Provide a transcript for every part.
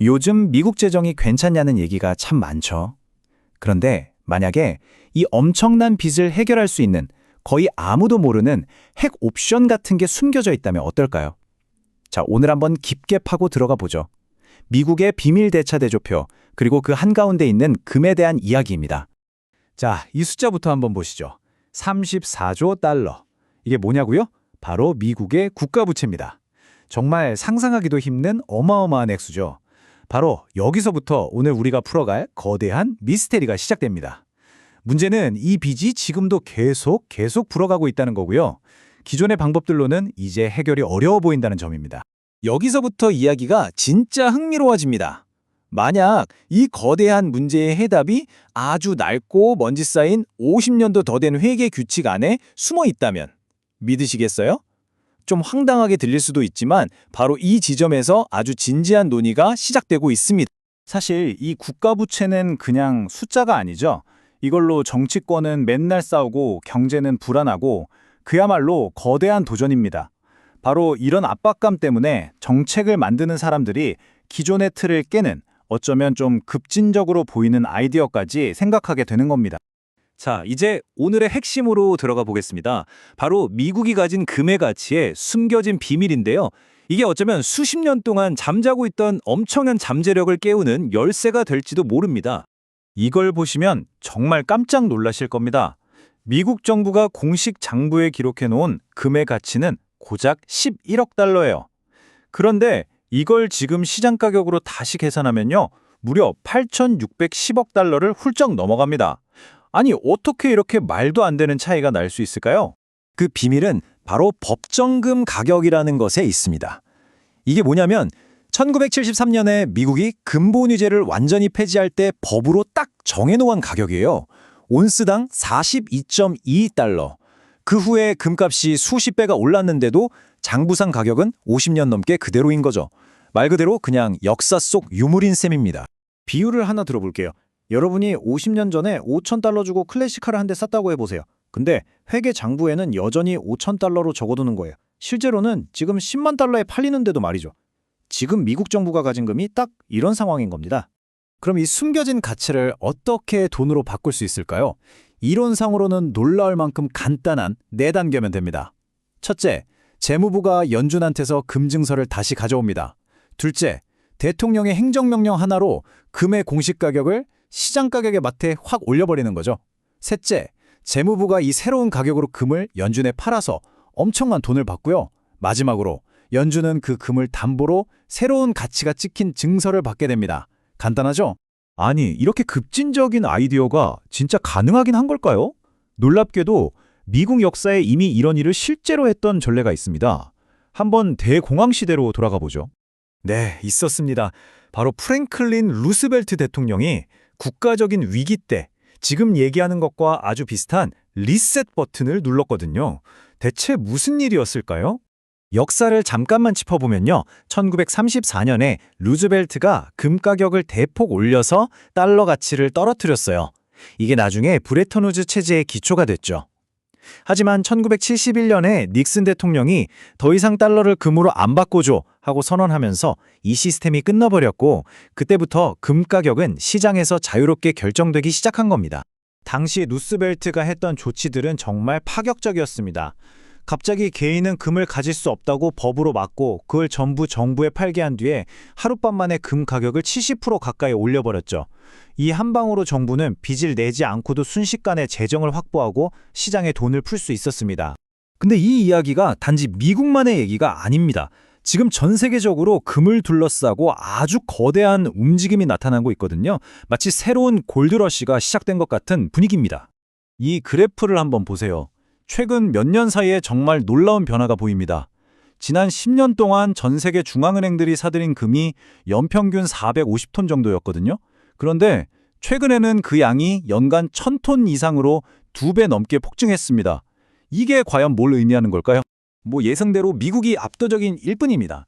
요즘 미국 재정이 괜찮냐는 얘기가 참 많죠. 그런데 만약에 이 엄청난 빚을 해결할 수 있는 거의 아무도 모르는 핵 옵션 같은 게 숨겨져 있다면 어떨까요? 자, 오늘 한번 깊게 파고 들어가 보죠. 미국의 비밀 대차 대조표, 그리고 그 한가운데 있는 금에 대한 이야기입니다. 자, 이 숫자부터 한번 보시죠. 34조 달러. 이게 뭐냐고요? 바로 미국의 국가부채입니다. 정말 상상하기도 힘든 어마어마한 액수죠. 바로 여기서부터 오늘 우리가 풀어갈 거대한 미스테리가 시작됩니다. 문제는 이 빚이 지금도 계속 불어가고 있다는 거고요. 기존의 방법들로는 이제 해결이 어려워 보인다는 점입니다. 여기서부터 이야기가 진짜 흥미로워집니다. 만약 이 거대한 문제의 해답이 아주 낡고 먼지 쌓인 50년도 더 된 회계 규칙 안에 숨어 있다면 믿으시겠어요? 좀 황당하게 들릴 수도 있지만 바로 이 지점에서 아주 진지한 논의가 시작되고 있습니다. 사실 이 국가부채는 그냥 숫자가 아니죠. 이걸로 정치권은 맨날 싸우고 경제는 불안하고 그야말로 거대한 도전입니다. 바로 이런 압박감 때문에 정책을 만드는 사람들이 기존의 틀을 깨는 어쩌면 좀 급진적으로 보이는 아이디어까지 생각하게 되는 겁니다. 자, 이제 오늘의 핵심으로 들어가 보겠습니다. 바로 미국이 가진 금의 가치의 숨겨진 비밀인데요. 이게 어쩌면 수십 년 동안 잠자고 있던 엄청난 잠재력을 깨우는 열쇠가 될지도 모릅니다. 이걸 보시면 정말 깜짝 놀라실 겁니다. 미국 정부가 공식 장부에 기록해 놓은 금의 가치는 고작 11억 달러예요. 그런데 이걸 지금 시장 가격으로 다시 계산하면요. 무려 8,610억 달러를 훌쩍 넘어갑니다. 아니, 어떻게 이렇게 말도 안 되는 차이가 날 수 있을까요? 그 비밀은 바로 법정금 가격이라는 것에 있습니다. 이게 뭐냐면 1973년에 미국이 금본위제를 완전히 폐지할 때 법으로 딱 정해놓은 가격이에요. 온스당 42.2달러. 그 후에 금값이 수십 배가 올랐는데도 장부상 가격은 50년 넘게 그대로인 거죠. 말 그대로 그냥 역사 속 유물인 셈입니다. 비유를 하나 들어볼게요. 여러분이 50년 전에 5,000달러 주고 클래식카를 한 대 샀다고 해보세요. 근데 회계 장부에는 여전히 5,000달러로 적어두는 거예요. 실제로는 지금 10만 달러에 팔리는데도 말이죠. 지금 미국 정부가 가진 금이 딱 이런 상황인 겁니다. 그럼 이 숨겨진 가치를 어떻게 돈으로 바꿀 수 있을까요? 이론상으로는 놀라울 만큼 간단한 4단계면 됩니다. 첫째, 재무부가 연준한테서 금증서를 다시 가져옵니다. 둘째, 대통령의 행정명령 하나로 금의 공식 가격을 시장 가격에 맞게 확 올려버리는 거죠. 셋째, 재무부가 이 새로운 가격으로 금을 연준에 팔아서 엄청난 돈을 받고요. 마지막으로 연준은 그 금을 담보로 새로운 가치가 찍힌 증서를 받게 됩니다. 간단하죠? 아니, 이렇게 급진적인 아이디어가 진짜 가능하긴 한 걸까요? 놀랍게도 미국 역사에 이미 이런 일을 실제로 했던 전례가 있습니다. 한번 대공황 시대로 돌아가 보죠. 네, 있었습니다. 바로 프랭클린 루스벨트 대통령이 국가적인 위기 때 지금 얘기하는 것과 아주 비슷한 리셋 버튼을 눌렀거든요. 대체 무슨 일이었을까요? 역사를 잠깐만 짚어보면요. 1934년에 루즈벨트가 금 가격을 대폭 올려서 달러 가치를 떨어뜨렸어요. 이게 나중에 브레턴우즈 체제의 기초가 됐죠. 하지만 1971년에 닉슨 대통령이 더 이상 달러를 금으로 안 바꿔줘 하고 선언하면서 이 시스템이 끝나버렸고 그때부터 금 가격은 시장에서 자유롭게 결정되기 시작한 겁니다. 당시 루스벨트가 했던 조치들은 정말 파격적이었습니다. 갑자기 개인은 금을 가질 수 없다고 법으로 막고 그걸 전부 정부에 팔게 한 뒤에 하룻밤 만에 금 가격을 70% 가까이 올려버렸죠. 이 한 방으로 정부는 빚을 내지 않고도 순식간에 재정을 확보하고 시장에 돈을 풀 수 있었습니다. 근데 이 이야기가 단지 미국만의 얘기가 아닙니다. 지금 전 세계적으로 금을 둘러싸고 아주 거대한 움직임이 나타나고 있거든요. 마치 새로운 골드러시가 시작된 것 같은 분위기입니다. 이 그래프를 한번 보세요. 최근 몇 년 사이에 정말 놀라운 변화가 보입니다. 지난 10년 동안 전 세계 중앙은행들이 사들인 금이 연평균 450톤 정도였거든요. 그런데 최근에는 그 양이 연간 1,000톤 이상으로 2배 넘게 폭증했습니다. 이게 과연 뭘 의미하는 걸까요? 예상대로 미국이 압도적인 1뿐입니다.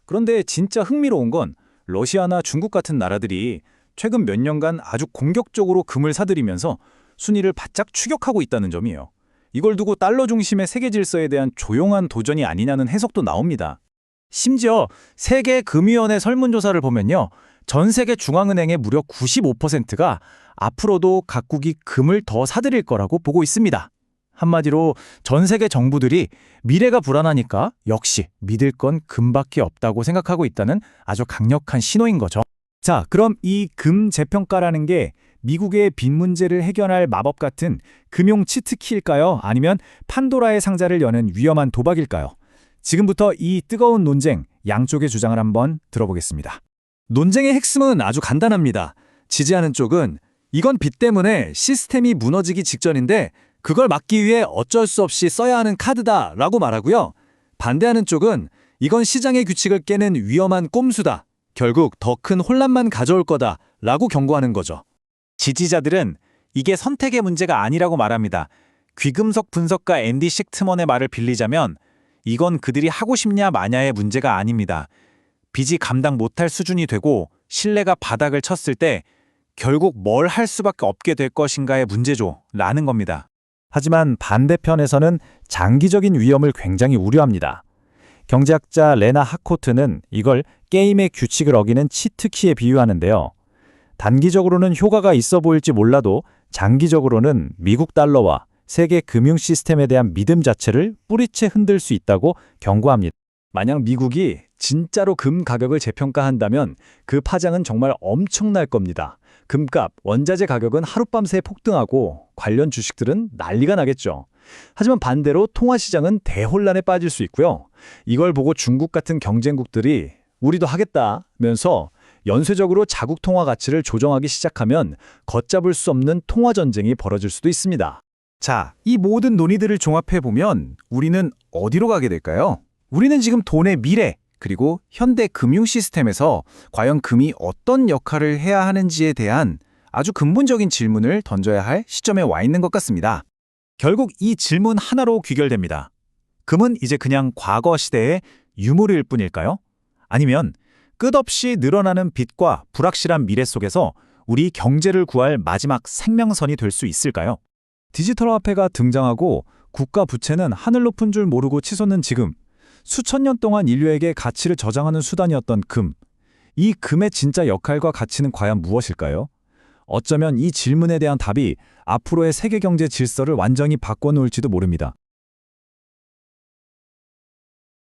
그런데 진짜 흥미로운 건 러시아나 중국 같은 나라들이 최근 몇 년간 아주 공격적으로 금을 사들이면서 순위를 바짝 추격하고 있다는 점이에요. 이걸 두고 달러 중심의 세계 질서에 대한 조용한 도전이 아니냐는 해석도 나옵니다. 심지어 세계금위원회 설문조사를 보면요. 전 세계 중앙은행의 무려 95%가 앞으로도 각국이 금을 더 사들일 거라고 보고 있습니다. 한마디로 전 세계 정부들이 미래가 불안하니까 역시 믿을 건 금밖에 없다고 생각하고 있다는 아주 강력한 신호인 거죠. 자, 그럼 이 금 재평가라는 게 미국의 빚 문제를 해결할 마법 같은 금융 치트키일까요? 아니면 판도라의 상자를 여는 위험한 도박일까요? 지금부터 이 뜨거운 논쟁, 양쪽의 주장을 한번 들어보겠습니다. 논쟁의 핵심은 아주 간단합니다. 지지하는 쪽은 이건 빚 때문에 시스템이 무너지기 직전인데 그걸 막기 위해 어쩔 수 없이 써야 하는 카드다라고 말하고요. 반대하는 쪽은 이건 시장의 규칙을 깨는 위험한 꼼수다. 결국 더 큰 혼란만 가져올 거다라고 경고하는 거죠. 지지자들은 이게 선택의 문제가 아니라고 말합니다. 귀금속 분석가 앤디 식트먼의 말을 빌리자면 이건 그들이 하고 싶냐 마냐의 문제가 아닙니다. 빚이 감당 못할 수준이 되고 신뢰가 바닥을 쳤을 때 결국 뭘 할 수밖에 없게 될 것인가의 문제죠. 라는 겁니다. 하지만 반대편에서는 장기적인 위험을 굉장히 우려합니다. 경제학자 레나 하코트는 이걸 게임의 규칙을 어기는 치트키에 비유하는데요. 단기적으로는 효과가 있어 보일지 몰라도 장기적으로는 미국 달러와 세계 금융 시스템에 대한 믿음 자체를 뿌리채 흔들 수 있다고 경고합니다. 만약 미국이 진짜로 금 가격을 재평가한다면 그 파장은 정말 엄청날 겁니다. 금값, 원자재 가격은 하룻밤새 폭등하고 관련 주식들은 난리가 나겠죠. 하지만 반대로 통화시장은 대혼란에 빠질 수 있고요. 이걸 보고 중국 같은 경쟁국들이 우리도 하겠다면서 연쇄적으로 자국 통화 가치를 조정하기 시작하면 걷잡을 수 없는 통화 전쟁이 벌어질 수도 있습니다. 자, 이 모든 논의들을 종합해보면 우리는 어디로 가게 될까요? 우리는 지금 돈의 미래, 그리고 현대 금융 시스템에서 과연 금이 어떤 역할을 해야 하는지에 대한 아주 근본적인 질문을 던져야 할 시점에 와 있는 것 같습니다. 결국 이 질문 하나로 귀결됩니다. 금은 이제 그냥 과거 시대의 유물일 뿐일까요? 아니면 끝없이 늘어나는 빚과 불확실한 미래 속에서 우리 경제를 구할 마지막 생명선이 될 수 있을까요? 디지털 화폐가 등장하고 국가 부채는 하늘 높은 줄 모르고 치솟는 지금, 수천 년 동안 인류에게 가치를 저장하는 수단이었던 금. 이 금의 진짜 역할과 가치는 과연 무엇일까요? 어쩌면 이 질문에 대한 답이 앞으로의 세계 경제 질서를 완전히 바꿔놓을지도 모릅니다.